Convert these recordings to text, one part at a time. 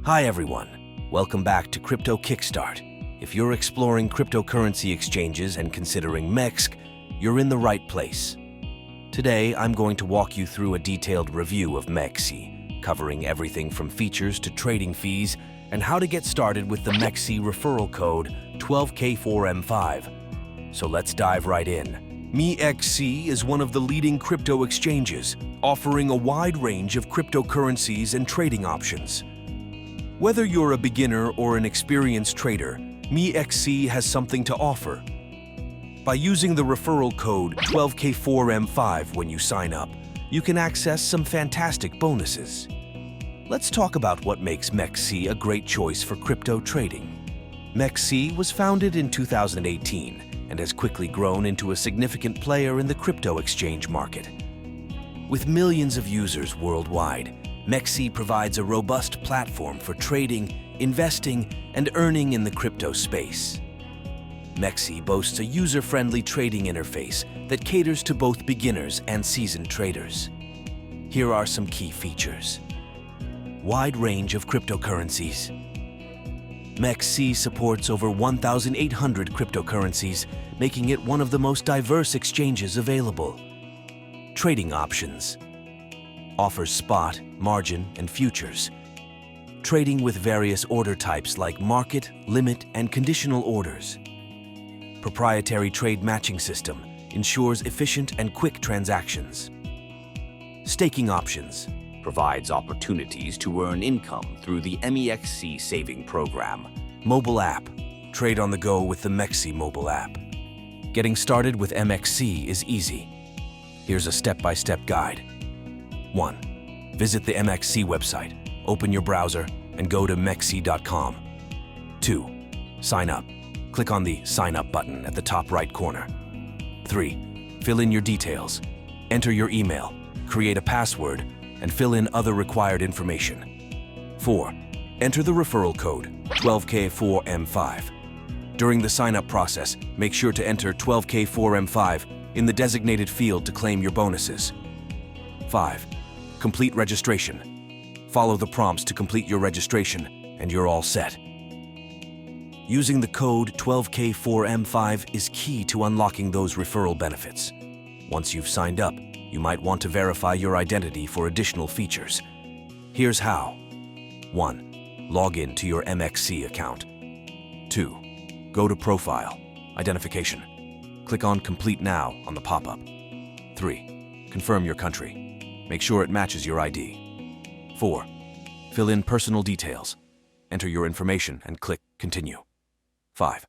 Hi everyone, welcome back to Crypto Kickstart. If you're exploring cryptocurrency exchanges and considering MEXC, you're in the right place. Today, I'm going to walk you through a detailed review of MEXC, covering everything from features to trading fees and how to get started with the MEXC referral code 12K4M5. So let's dive right in. MEXC is one of the leading crypto exchanges, offering a wide range of cryptocurrencies and trading options. Whether you're a beginner or an experienced trader, MEXC has something to offer. By using the referral code 12K4M5 when you sign up, you can access some fantastic bonuses. Let's talk about what makes MEXC a great choice for crypto trading. MEXC was founded in 2018 and has quickly grown into a significant player in the crypto exchange market. With millions of users worldwide, MEXC provides a robust platform for trading, investing, and earning in the crypto space. MEXC boasts a user-friendly trading interface that caters to both beginners and seasoned traders. Here are some key features. Wide range of cryptocurrencies. MEXC supports over 1,800 cryptocurrencies, making it one of the most diverse exchanges available. Trading options. Offers spot, margin, and futures. Trading with various order types like market, limit, and conditional orders. Proprietary trade matching system ensures efficient and quick transactions. Staking options. Provides opportunities to earn income through the MEXC saving program. Mobile app. Trade on the go with the MEXC mobile app. Getting started with MEXC is easy. Here's a step-by-step guide. 1. Visit the MEXC website, open your browser, and go to MEXC.com. 2. Sign up. Click on the Sign Up button at the top right corner. 3. Fill in your details. Enter your email, create a password, and fill in other required information. 4. Enter the referral code 12K4M5. During the sign-up process, make sure to enter 12K4M5 in the designated field to claim your bonuses. 5. Complete registration. Follow the prompts to complete your registration, and you're all set. Using the code 12K4M5 is key to unlocking those referral benefits. Once you've signed up, you might want to verify your identity for additional features. Here's how. 1. Log in to your MEXC account. 2. Go to Profile, Identification. Click on Complete Now on the pop-up. 3. Confirm your country. Make sure it matches your ID. 4. Fill in personal details. Enter your information and click Continue. 5.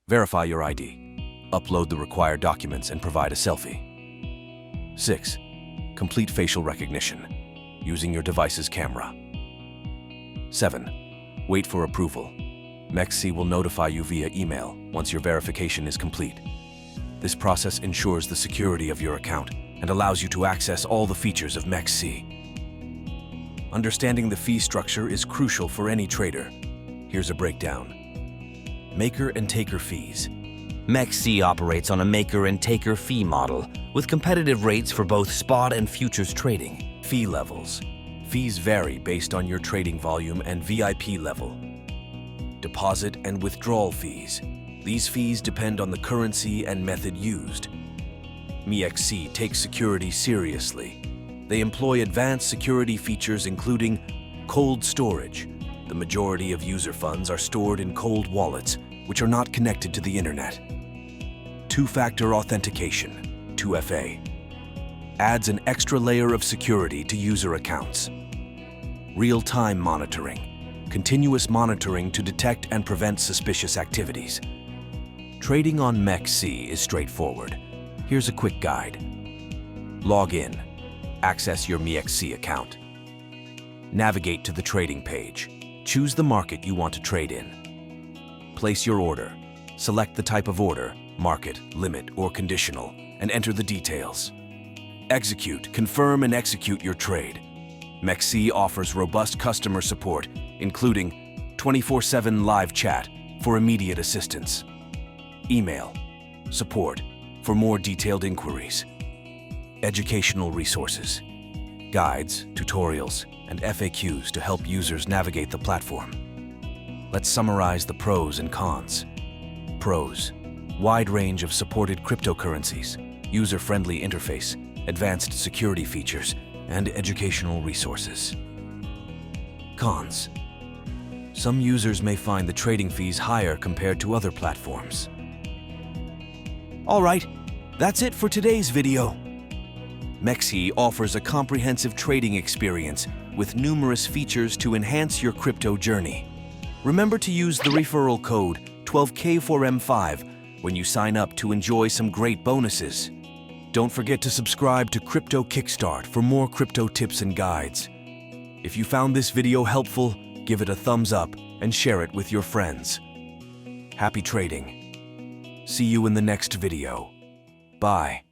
Verify your ID. Upload the required documents and provide a selfie. 6. Complete facial recognition using your device's camera. 7. Wait for approval. MEXC will notify you via email once your verification is complete. This process ensures the security of your account and allows you to access all the features of MEXC. Understanding the fee structure is crucial for any trader. Here's a breakdown. Maker and taker fees. MEXC operates on a maker and taker fee model with competitive rates for both spot and futures trading. Fee levels. Fees vary based on your trading volume and VIP level. Deposit and withdrawal fees. These fees depend on the currency and method used. MEXC takes security seriously. They employ advanced security features including cold storage. The majority of user funds are stored in cold wallets, which are not connected to the internet. Two-factor authentication, 2FA, adds an extra layer of security to user accounts. Real-time monitoring, continuous monitoring to detect and prevent suspicious activities. Trading on MEXC is straightforward. Here's a quick guide. Log in. Access your MEXC account. Navigate to the trading page. Choose the market you want to trade in. Place your order. Select the type of order, market, limit, or conditional, and enter the details. Execute, confirm, and execute your trade. MEXC offers robust customer support, including 24/7 live chat for immediate assistance. Email. Support for more detailed inquiries. Educational resources, guides, tutorials, and FAQs to help users navigate the platform. Let's summarize the pros and cons. Pros: wide range of supported cryptocurrencies, user-friendly interface, advanced security features, and educational resources. Cons: some users may find the trading fees higher compared to other platforms. All right, that's it for today's video. MEXC offers a comprehensive trading experience with numerous features to enhance your crypto journey. Remember to use the referral code 12K4M5 when you sign up to enjoy some great bonuses. Don't forget to subscribe to Crypto Kickstart for more crypto tips and guides. If you found this video helpful, give it a thumbs up and share it with your friends. Happy trading. See you in the next video. Bye.